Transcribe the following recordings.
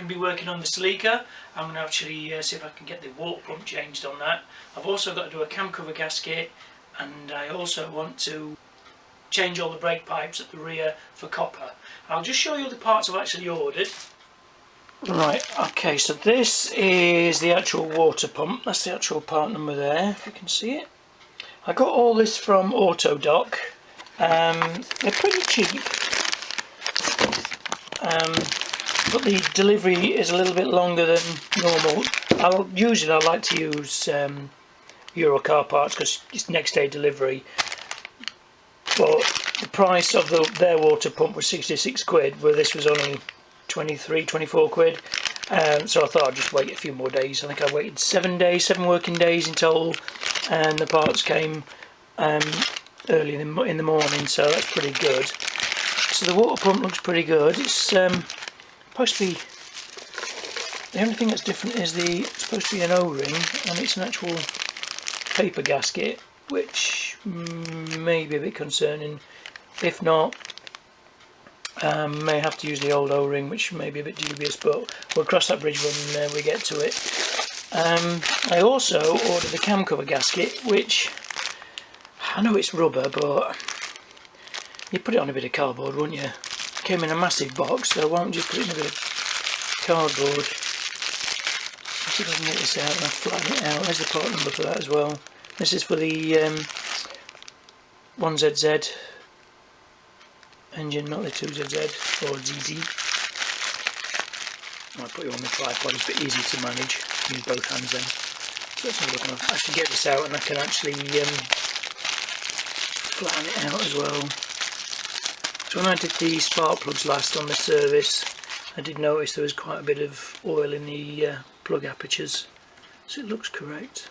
going to be working on the Celica. I'm going to actually see if I can get the water pump changed on that. I've also got to do a cam cover gasket, and I also want to change all the brake pipes at the rear for copper. I'll just show you the parts I've actually ordered. Right, okay, so this is the actual water pump. That's the actual part number there, if you can see it. I got all this from Autodoc. They're pretty cheap, but the delivery is a little bit longer than normal. Usually I like to use Eurocar parts because it's next day delivery, but the price of their water pump was 66 quid, where this was only 24 quid. So I thought I'd just wait a few more days. I think I waited 7 working days in total, and the parts came early in the morning, so that's pretty good. So the water pump looks pretty good. It's supposed to be, the only thing that's different is it's supposed to be an O-ring, and it's an actual paper gasket, which may be a bit concerning. If not, may have to use the old O-ring, which may be a bit dubious, but we'll cross that bridge when we get to it. I also ordered the cam cover gasket, which I know it's rubber, but you put it on a bit of cardboard, wouldn't you? It came in a massive box, so why don't you put it in a bit of cardboard? Let's see if I can get this out and I'll flatten it out. There's the part number for that as well. This is for the 1ZZ engine, not the 2ZZ or ZZ. I'll put it on the tripod, it's a bit easy to manage. Use both hands then. So let's have a look. I'll actually get this out and I can actually flatten it out as well. So when I did the spark plugs last on the service, I did notice there was quite a bit of oil in the plug apertures. So it looks correct.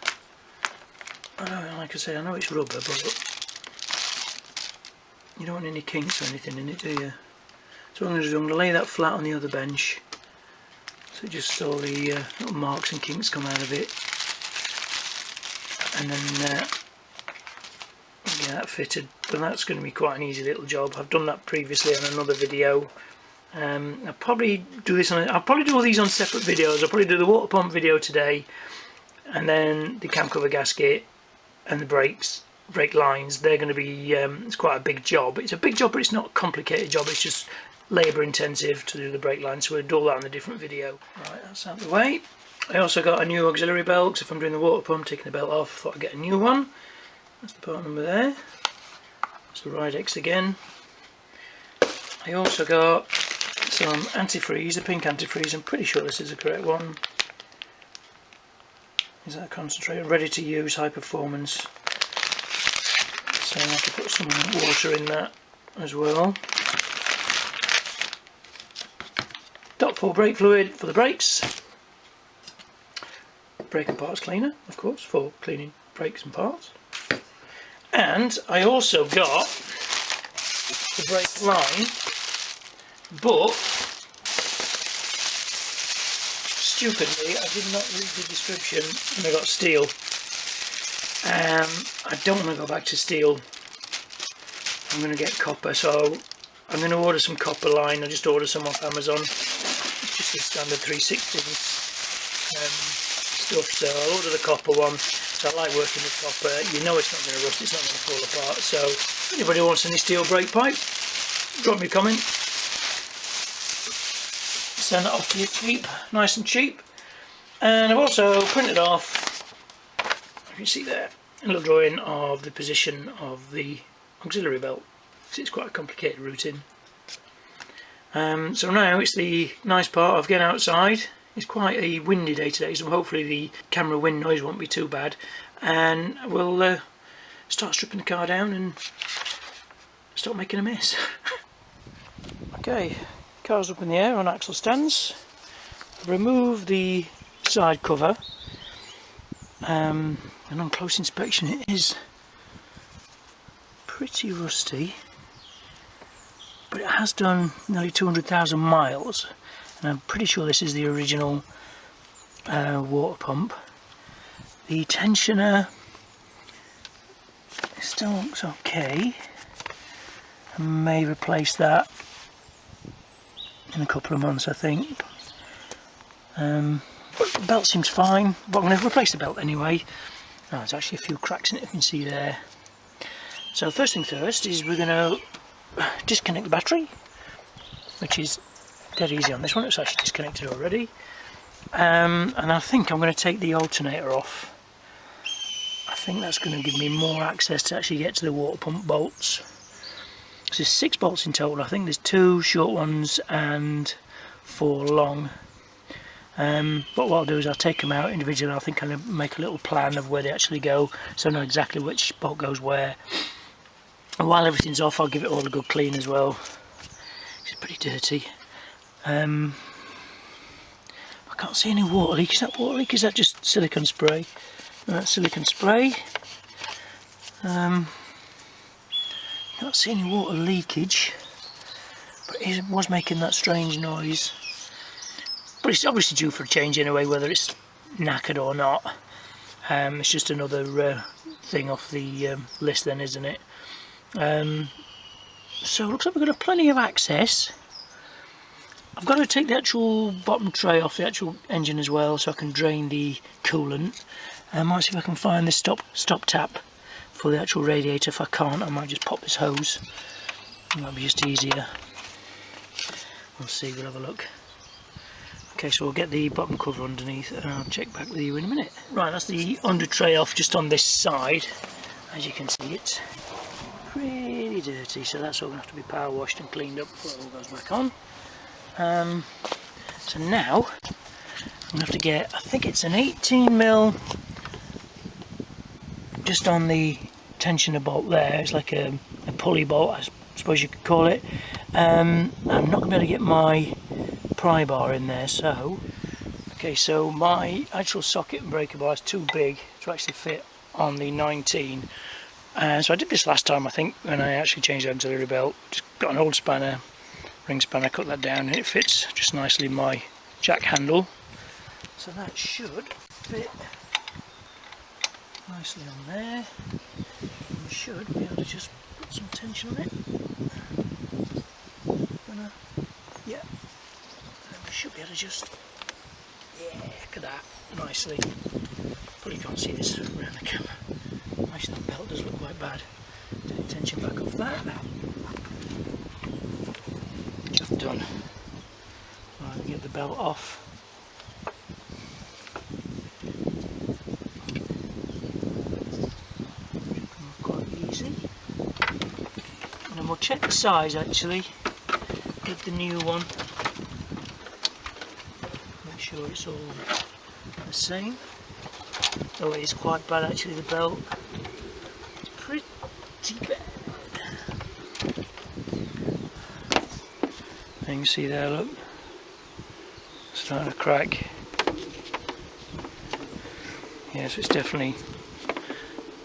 I know, like I say, I know it's rubber, but you don't want any kinks or anything in it, do you? So what I'm going to lay that flat on the other bench, so just all the little marks and kinks come out of it, and then get that fitted. But that's going to be quite an easy little job. I've done that previously on another video. I'll probably do this on. I'll probably do all these on separate videos. I'll probably do the water pump video today, and then the cam cover gasket and the brake lines. They're going to be. It's quite a big job. It's a big job, but it's not a complicated job. It's just labour intensive to do the brake lines. So we'll do all that in a different video. Right, that's out of the way. I also got a new auxiliary belt, because if I'm doing the water pump, taking the belt off, I thought I'd get a new one. That's the part number there. That's the Ridex again. I also got some antifreeze, the pink antifreeze. I'm pretty sure this is the correct one. Is that concentrated? Ready to use, high performance. So I have to put some water in that as well. Top 4 brake fluid for the brakes. Brake and parts cleaner, of course, for cleaning brakes and parts. And I also got the brake line, but stupidly I did not read the description and I got steel. I don't want to go back to steel. I'm going to get copper, so I'm going to order some copper line. I just ordered some off Amazon. It's just the standard 360 stuff, so I'll order the copper one. So I like working with copper. You know it's not going to rust, it's not going to fall apart. So if anybody wants any steel brake pipe, drop me a comment. Send that off to you cheap, nice and cheap. And I've also printed off, if you see there, a little drawing of the position of the auxiliary belt. It's quite a complicated routine. So now it's the nice part of getting outside. It's quite a windy day today, so hopefully the camera wind noise won't be too bad. And we'll start stripping the car down and start making a mess. Okay, car's up in the air on axle stands. Remove the side cover, and on close inspection it is pretty rusty, but it has done nearly 200,000 miles, and I'm pretty sure this is the original water pump. The tensioner still looks okay. I may replace that in a couple of months, I think. But the belt seems fine, but I'm going to replace the belt anyway. Oh, there's actually a few cracks in it, you can see there. So first thing first is we're going to disconnect the battery, which is dead easy on this one. It's actually disconnected already. And I think I'm going to take the alternator off. I think that's going to give me more access to actually get to the water pump bolts. So there's 6 bolts in total. I think there's 2 short ones and 4 long. But what I'll do is I'll take them out individually. I think I'll make a little plan of where they actually go, so I know exactly which bolt goes where. And while everything's off, I'll give it all a good clean as well. It's pretty dirty. I can't see any water leak. Is that water leak? Is that just silicone spray? No, that's silicone spray. Can't see any water leakage, but it was making that strange noise. But it's obviously due for a change anyway, whether it's knackered or not. It's just another thing off the list then, isn't it? So it looks like we've got plenty of access. I've got to take the actual bottom tray off the actual engine as well, so I can drain the coolant. I might see if I can find this stop tap for the actual radiator. If I can't, I might just pop this hose. It might be just easier. We'll see, we'll have a look. Okay, so we'll get the bottom cover underneath and I'll check back with you in a minute. Right, that's the under tray off just on this side. As you can see, it's pretty dirty, so that's all going to have to be power washed and cleaned up before it all goes back on. So now I'm going to have to get, I think it's an 18mm just on the tensioner bolt there. It's like a pulley bolt, I suppose you could call it. I'm not going to be able to get my pry bar in there, so okay, so my actual socket and breaker bar is too big to actually fit on the 19. So I did this last time, I think, when I actually changed the auxiliary belt. Just got an old spanner, ring spanner, cut that down and it fits just nicely in my jack handle. So that should fit nicely on there. We should be able to just put some tension on it. Yeah, and we should be able to just, yeah, look at that, nicely. Probably can't see this around the camera. Actually, that belt does look quite bad. Take the tension back off that. Just done. Right, get the belt off. Quite easy. And then we'll check the size actually. Get the new one. Make sure it's all the same. Oh, it is quite bad actually, the belt. It's pretty bad. You can see there, look. Starting to crack. Yeah, so it's definitely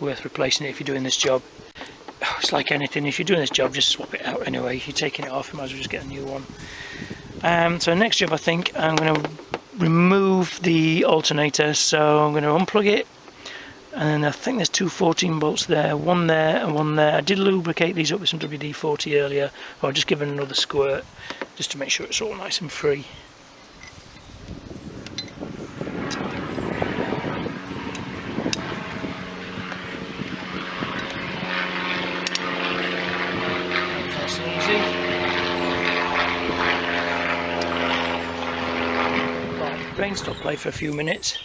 worth replacing it if you're doing this job. It's like anything, if you're doing this job, just swap it out anyway. If you're taking it off, you might as well just get a new one. So next job, I think I'm going to remove the alternator, so I'm going to unplug it, and then I think there's 2 14 bolts there, one there and one there. I did lubricate these up with some WD-40 earlier, but I'll just give it another squirt just to make sure it's all nice and free. Nice and easy. Rain stopped play for a few minutes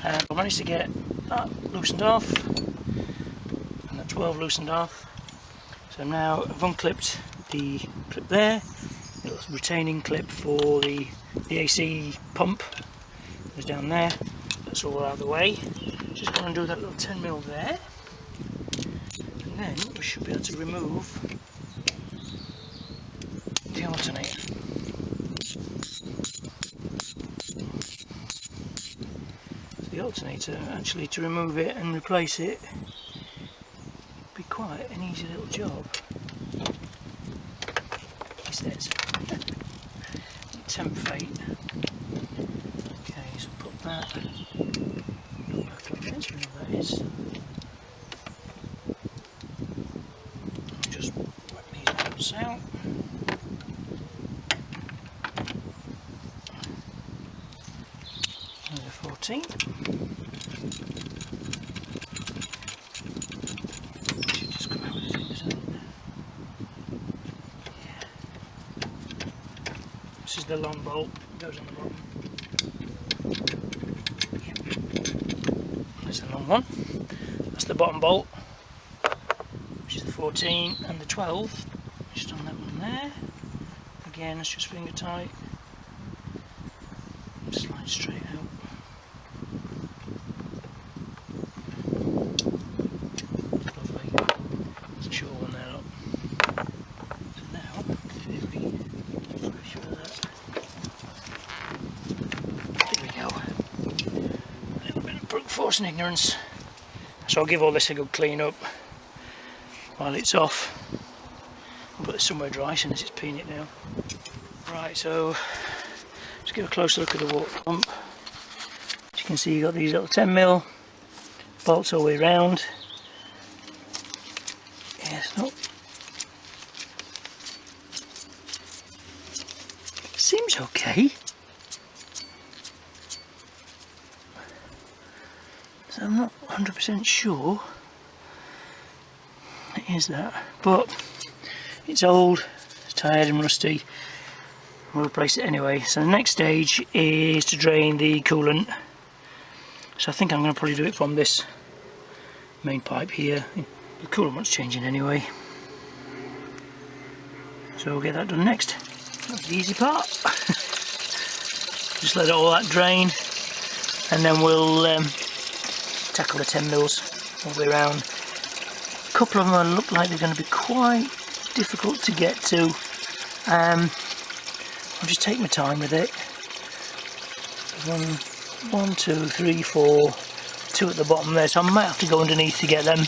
and I managed to get that loosened off and that 12 loosened off. So now I've unclipped the clip there, a little retaining clip for the AC pump goes down there. That's all out of the way. Just going to undo that little 10mm there, and then we should be able to remove the alternator. The alternator, actually, to remove it and replace it would be quite an easy little job. He says. Temp fate. Okay, so put that back like this, wherever that is. And just whack these bolts out. 14. Should just come out with the fingers, isn't it? Yeah. This is the long bolt, it goes on the bottom. Yep. That's the long one. That's the bottom bolt, which is the 14, and the 12, just on that one there. Again, it's just finger tight. Slide straight out. Lovely. It's a short one there, look. So now, very sure that. There we go. A little bit of brute force and ignorance. So I'll give all this a good clean up while it's off. I'll put this somewhere dry since it's peeing it now. Right, so let's give a closer look at the water pump. As you can see, you've got these little 10mm bolts all the way around. Yeah, it's not. Seems okay. So I'm not 100% sure it is that, but it's old, it's tired and rusty. We'll replace it anyway. So the next stage is to drain the coolant. So I think I'm going to probably do it from this main pipe here. The coolant one's changing anyway. So we'll get that done next. That's the easy part. Just let all that drain, and then we'll tackle the 10mm all the way around. A couple of them look like they're going to be quite difficult to get to. I'll just take my time with it. 1, 2, 3, 4, 2 at the bottom there, so I might have to go underneath to get them.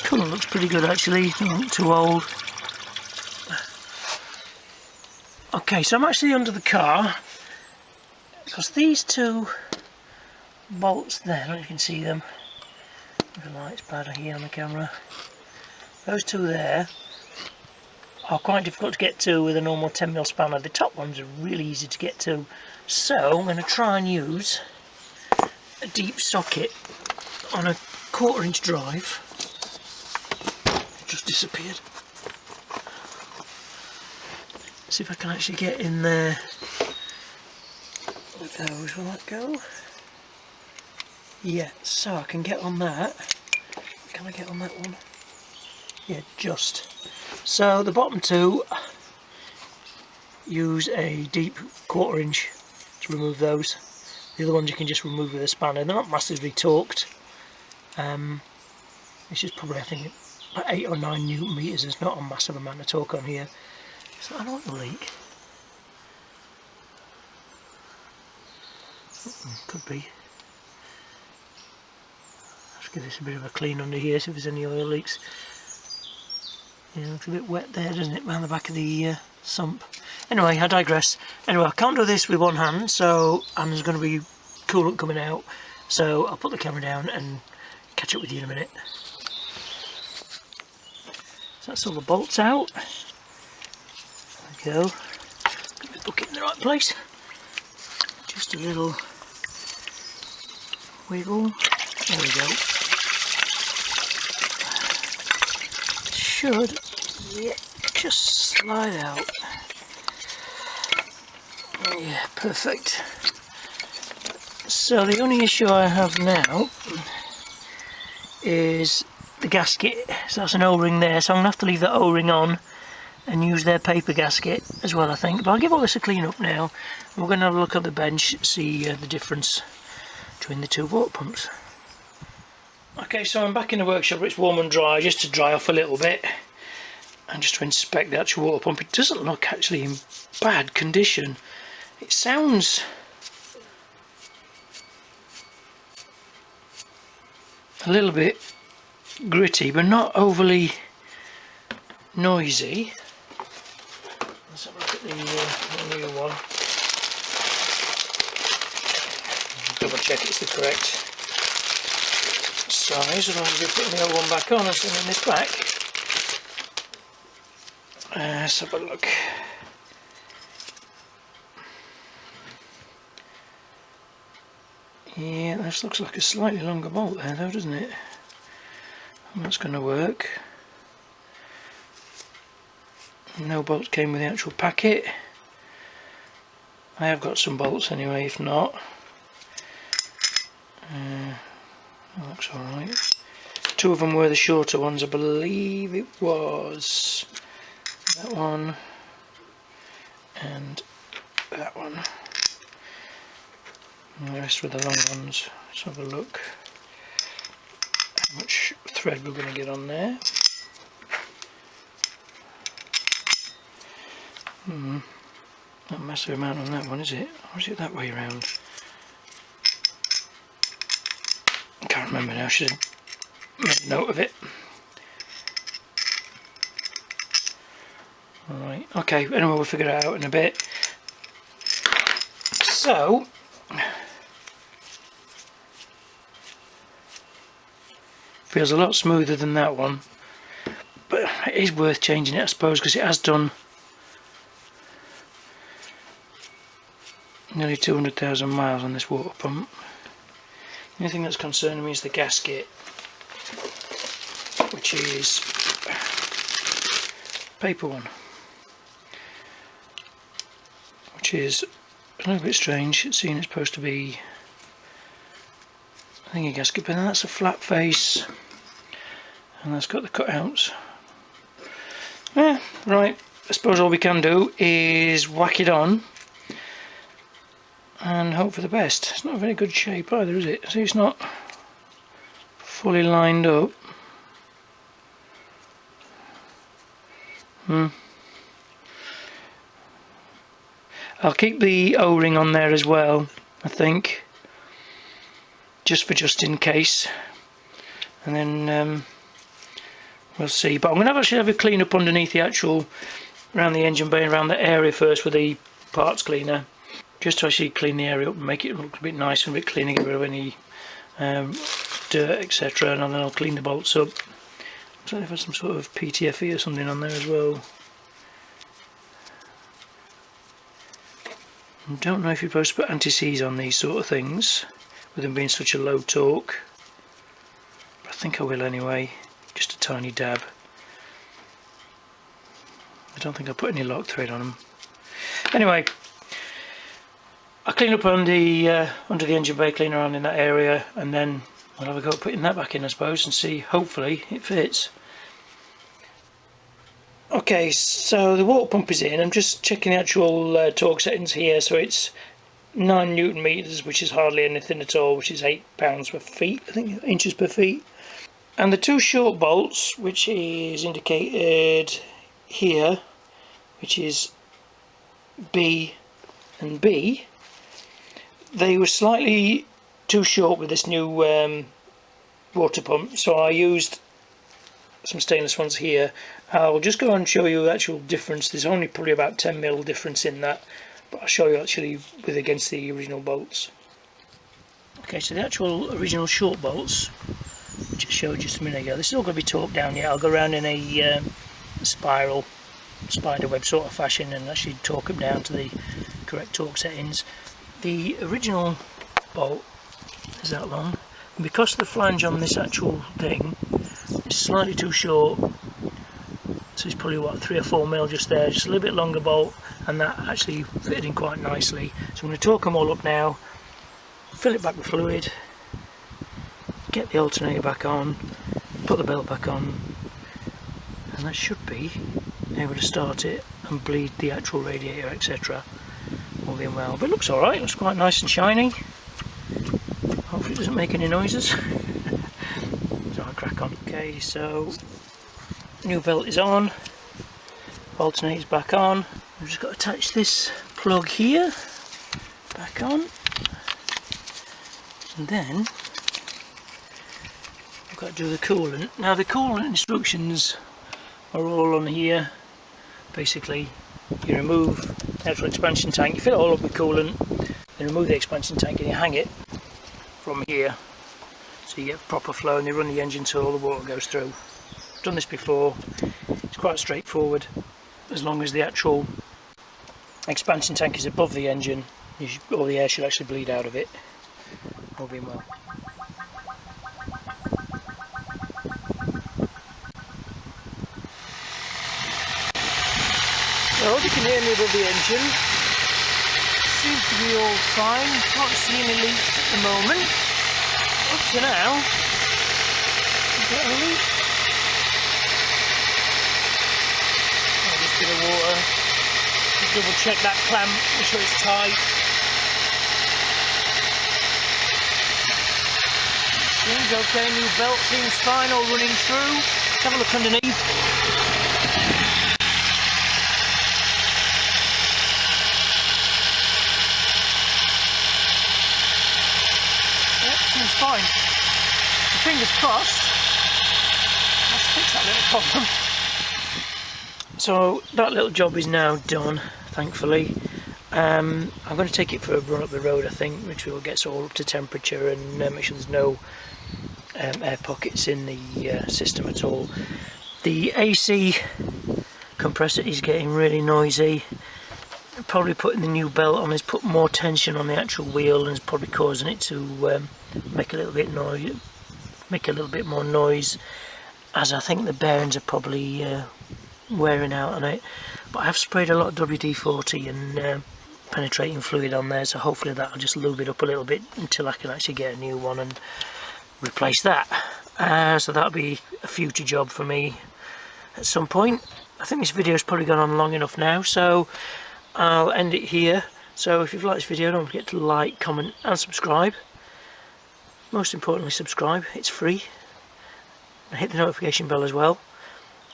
Coolant looks pretty good actually, not too old. Okay, so I'm actually under the car because these 2 bolts there, I don't know if you can see them. The light's bad here on the camera. Those 2 there are quite difficult to get to with a normal 10mm spanner. The top ones are really easy to get to, so I'm going to try and use a deep socket on a 1/4 inch drive. It just disappeared. See if I can actually get in there with those. Will that go? Yeah, so I can get on that. Can I get on that one? Yeah, just. So the bottom 2 use a deep 1/4 inch to remove those. The other ones you can just remove with a spanner. They're not massively torqued. It's just probably, I think, about 8 or 9 Newton meters. There's not a massive amount of torque on here. Is that an oil leak? Could be. Let's give this a bit of a clean under here, see if there's any oil leaks. Yeah, it looks a bit wet there, doesn't it, around the back of the sump. Anyway, I digress. Anyway, I can't do this with one hand, so and there's going to be coolant coming out, so I'll put the camera down and catch up with you in a minute. So that's all the bolts out. There we go. Get the bucket in the right place. Just a little wiggle. There we go. Should, yeah, just slide out. Yeah, perfect. So the only issue I have now is the gasket. So that's an O-ring there, so I'm going to have to leave that O-ring on and use their paper gasket as well, I think. But I'll give all this a clean up now. We're going to have a look at the bench, see the difference between the 2 water pumps. Okay, so I'm back in the workshop. It's warm and dry, just to dry off a little bit and just to inspect the actual water pump. It doesn't look actually in bad condition. It sounds a little bit gritty, but not overly noisy. Let's have a look at the new one. Double check it's the correct size, otherwise I'll be putting the old one back on and sending this back. Let's have a look. Yeah, this looks like a slightly longer bolt there though, doesn't it? That's going to work. No bolts came with the actual packet. I have got some bolts anyway, if not. That looks alright. Two of them were the shorter ones, I believe it was that one and that one. And the rest were the long ones. Let's have a look how much thread we're going to get on there. Not a massive amount on that one, is it? Or is it that way around? I can't remember now, I should have made a note of it. Alright, okay, anyway, we'll figure it out in a bit. So, feels a lot smoother than that one, but it is worth changing it, I suppose, because it has done nearly 200,000 miles on this water pump. The only thing that's concerning me is the gasket, which is a paper one, which is a little bit strange, seeing it's supposed to be, I think, a gasket, but that's a flat face, and that's got the cutouts. Yeah, right, I suppose all we can do is whack it on and hope for the best. It's not a very good shape either, is it? See, it's not fully lined up. I'll keep the O-ring on there as well, I think, just in case, and then we'll see. But I'm going to actually have a clean up underneath the actual, around the engine bay and around the area first with the parts cleaner, just to actually clean the area up and make it look a bit nicer and a bit cleaner, get rid of any dirt, etc. And then I'll clean the bolts up. Looks like they've had some sort of PTFE or something on there as well. I don't know if you're supposed to put anti-seize on these sort of things, with them being such a low torque, but I think I will anyway, just a tiny dab. I don't think I'll put any lock thread on them. Anyway, I'll clean up on the under the engine bay cleaner on in that area, and then I'll have a go at putting that back in, I suppose, and see, hopefully it fits. Okay, so the water pump is in. I'm just checking the actual torque settings here. So it's 9 Newton meters, which is hardly anything at all, which is 8 pounds per feet, I think, inches per feet. And the two short bolts, which is indicated here, which is B and B, they were slightly too short with this new water pump, so I used some stainless ones here. I'll just go and show you the actual difference. There's only probably about 10mm difference in that, but I'll show you actually with against the original bolts. Okay, so the actual original short bolts, which I showed just a minute ago, this is all going to be torqued down yet. I'll go around in a spider web sort of fashion and actually torque them down to the correct torque settings. The original bolt is that long, and because the flange on this actual thing is slightly too short, so it's probably what, 3 or 4mm just there, just a little bit longer bolt, and that actually fitted in quite nicely. So I'm going to torque them all up now, fill it back with fluid, get the alternator back on, put the belt back on, and that should be able to start it and bleed the actual radiator, etc. all being well. But it looks alright, looks quite nice and shiny. Hopefully it doesn't make any noises. So I'll crack on. Okay, so new belt is on, alternator's back on. I've just got to attach this plug here back on, and then I've got to do the coolant. Now the coolant instructions are all on here. Basically, you remove the actual expansion tank, you fill it all up with coolant, then remove the expansion tank and you hang it from here so you get proper flow, and you run the engine till all the water goes through. I've done this before, it's quite straightforward. As long as the actual expansion tank is above the engine, all the air should actually bleed out of it. moving well. So I hope you can hear me above the engine. Seems to be all fine, can't see any leaks at the moment. Up to now, is that a leak? Oh, just a bit of water. Just double check that clamp, make sure it's tight. Seems okay, new belt seems fine, all running through. Let's have a look underneath. Seems fine. Fingers crossed. Let's fix that little problem. So that little job is now done, thankfully. I'm going to take it for a run up the road, I think, which will get us all up to temperature and make sure there's no air pockets in the system at all. The AC compressor is getting really noisy. Probably putting the new belt on has put more tension on the actual wheel and is probably causing it to make a little bit more noise, as I think the bearings are probably wearing out on it. But I have sprayed a lot of WD-40 and penetrating fluid on there, so hopefully that'll just lube it up a little bit until I can actually get a new one and replace that. So that'll be a future job for me at some point. I think this video's probably gone on long enough now, so I'll end it here. So if you've liked this video, don't forget to like, comment and subscribe. Most importantly, subscribe, it's free. And hit the notification bell as well,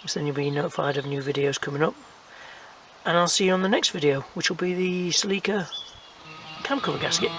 so then you'll be notified of new videos coming up. And I'll see you on the next video, which will be the Celica cam cover gasket.